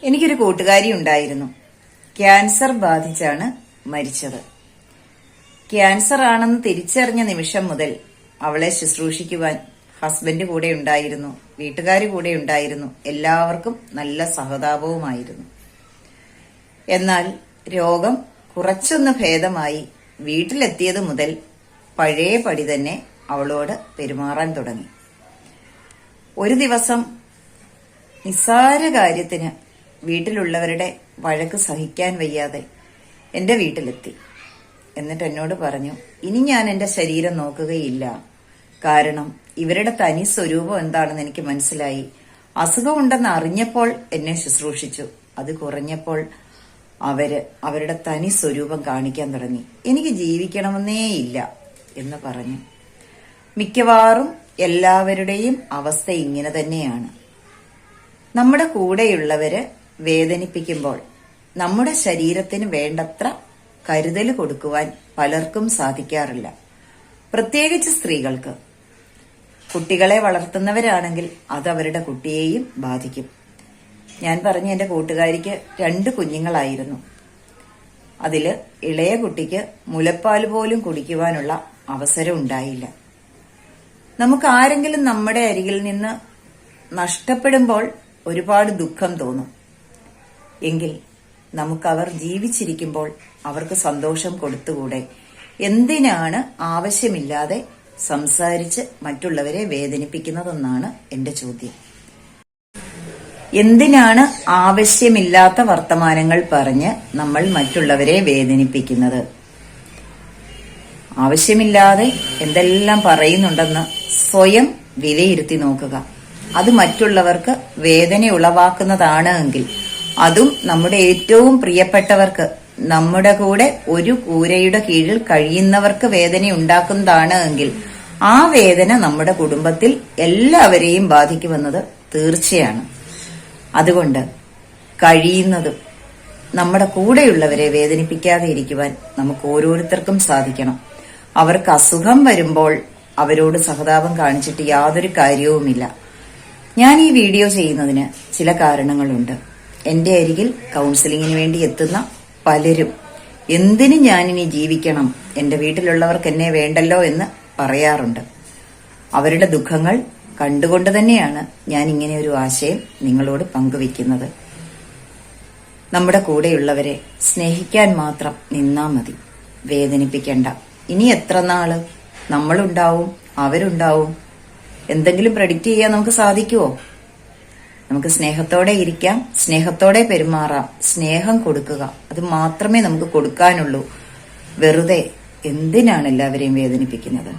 എനിക്കൊരു കൂട്ടുകാരി ഉണ്ടായിരുന്നു. ക്യാൻസർ ബാധിച്ചാണ് മരിച്ചത്. ക്യാൻസർ ആണെന്ന് തിരിച്ചറിഞ്ഞ നിമിഷം മുതൽ അവളെ ശുശ്രൂഷിക്കുവാൻ ഹസ്ബൻഡ് കൂടെ ഉണ്ടായിരുന്നു, വീട്ടുകാർ കൂടെ ഉണ്ടായിരുന്നു. എല്ലാവർക്കും നല്ല സഹതാപവുമായിരുന്നു. എന്നാൽ രോഗം കുറച്ചൊന്ന് ഭേദമായി വീട്ടിലെത്തിയത് മുതൽ പഴയ പടി തന്നെ അവളോട് പെരുമാറാൻ തുടങ്ങി. ഒരു ദിവസം നിസ്സാര കാര്യത്തിന് വീട്ടിലുള്ളവരുടെ വഴക്ക് സഹിക്കാൻ വയ്യാതെ എന്റെ വീട്ടിലെത്തി. എന്നിട്ട് എന്നോട് പറഞ്ഞു, ഇനി ഞാൻ എന്റെ ശരീരം നോക്കുകയില്ല. കാരണം ഇവരുടെ തനി സ്വരൂപം എന്താണെന്ന് എനിക്ക് മനസ്സിലായി. അസുഖമുണ്ടെന്ന് അറിഞ്ഞപ്പോൾ എന്നെ ശുശ്രൂഷിച്ചു. അത് കുറഞ്ഞപ്പോൾ അവരുടെ തനി സ്വരൂപം കാണിക്കാൻ തുടങ്ങി. എനിക്ക് ജീവിക്കണമെന്നേ ഇല്ല എന്ന് പറഞ്ഞു. മിക്കവാറും എല്ലാവരുടെയും അവസ്ഥ ഇങ്ങനെ തന്നെയാണ്. നമ്മുടെ കൂടെയുള്ളവര് വേദനിപ്പിക്കുമ്പോൾ നമ്മുടെ ശരീരത്തിന് വേണ്ടത്ര കരുതൽ കൊടുക്കുവാൻ പലർക്കും സാധിക്കാറില്ല. പ്രത്യേകിച്ച് സ്ത്രീകൾക്ക്. കുട്ടികളെ വളർത്തുന്നവരാണെങ്കിൽ അത് അവരുടെ കുട്ടിയെയും ബാധിക്കും. ഞാൻ പറഞ്ഞ എന്റെ കൂട്ടുകാരിക്ക് 2 കുഞ്ഞുങ്ങളായിരുന്നു. അതില് ഇളയ കുട്ടിക്ക് മുലപ്പാൽ പോലും കുടിക്കുവാനുള്ള അവസരം ഉണ്ടായില്ല. നമുക്ക് ആരെങ്കിലും നമ്മുടെ അരികിൽ നിന്ന് നഷ്ടപ്പെടുമ്പോൾ ഒരുപാട് ദുഃഖം തോന്നും. എങ്കിൽ നമുക്കവർ ജീവിച്ചിരിക്കുമ്പോൾ അവർക്ക് സന്തോഷം കൊടുത്തുകൂടെ? എന്തിനാണ് ആവശ്യമില്ലാതെ സംസാരിച്ച് മറ്റുള്ളവരെ വേദനിപ്പിക്കുന്നതെന്നാണ് എന്റെ ചോദ്യം. എന്തിനാണ് ആവശ്യമില്ലാത്ത വർത്തമാനങ്ങൾ പറഞ്ഞ് നമ്മൾ മറ്റുള്ളവരെ വേദനിപ്പിക്കുന്നത്? ആവശ്യമില്ലാതെ എന്തെല്ലാം പറയുന്നുണ്ടെന്ന് സ്വയം വിലയിരുത്തി നോക്കുക. അത് മറ്റുള്ളവർക്ക് വേദന ഉളവാക്കുന്നതാണ് എങ്കിൽ, അതും നമ്മുടെ ഏറ്റവും പ്രിയപ്പെട്ടവർക്ക്, നമ്മുടെ കൂടെ ഒരു കൂരയുടെ കീഴിൽ കഴിയുന്നവർക്ക് വേദന ഉണ്ടാക്കുന്നതാണ് എങ്കിൽ, ആ വേദന നമ്മുടെ കുടുംബത്തിൽ എല്ലാവരെയും ബാധിക്കുമെന്നത് തീർച്ചയാണ്. അതുകൊണ്ട് കഴിയുന്നതും നമ്മുടെ കൂടെയുള്ളവരെ വേദനിപ്പിക്കാതെ ഇരിക്കുവാൻ നമുക്ക് ഓരോരുത്തർക്കും സാധിക്കണം. അവർക്ക് അസുഖം വരുമ്പോൾ അവരോട് സഹതാപം കാണിച്ചിട്ട് യാതൊരു കാര്യവുമില്ല. ഞാൻ ഈ വീഡിയോ ചെയ്യുന്നതിന് ചില കാരണങ്ങളുണ്ട്. എന്റെ അരികിൽ കൗൺസിലിങ്ങിന് വേണ്ടി എത്തുന്ന പലരും എന്തിനു ഞാനിനി ജീവിക്കണം, എന്റെ വീട്ടിലുള്ളവർക്ക് എന്നെ വേണ്ടല്ലോ എന്ന് പറയാറുണ്ട്. അവരുടെ ദുഃഖങ്ങൾ കണ്ടുകൊണ്ട് തന്നെയാണ് ഞാൻ ഇങ്ങനെ ഒരു ആശയം നിങ്ങളോട് പങ്കുവെക്കുന്നത്. നമ്മുടെ കൂടെയുള്ളവരെ സ്നേഹിക്കാൻ മാത്രം നിന്നാ മതി, വേദനിപ്പിക്കണ്ട. ഇനി എത്ര നാള് നമ്മളുണ്ടാവും, അവരുണ്ടാവും? എന്തെങ്കിലും പ്രെഡിക്റ്റ് ചെയ്യാൻ നമുക്ക് സാധിക്കുമോ? നമുക്ക് സ്നേഹത്തോടെ ഇരിക്കാം, സ്നേഹത്തോടെ പെരുമാറാം, സ്നേഹം കൊടുക്കുക. അത് മാത്രമേ നമുക്ക് കൊടുക്കാനുള്ളൂ. വെറുതെ എന്തിനാണ് എല്ലാവരെയും വേദനിപ്പിക്കുന്നത്?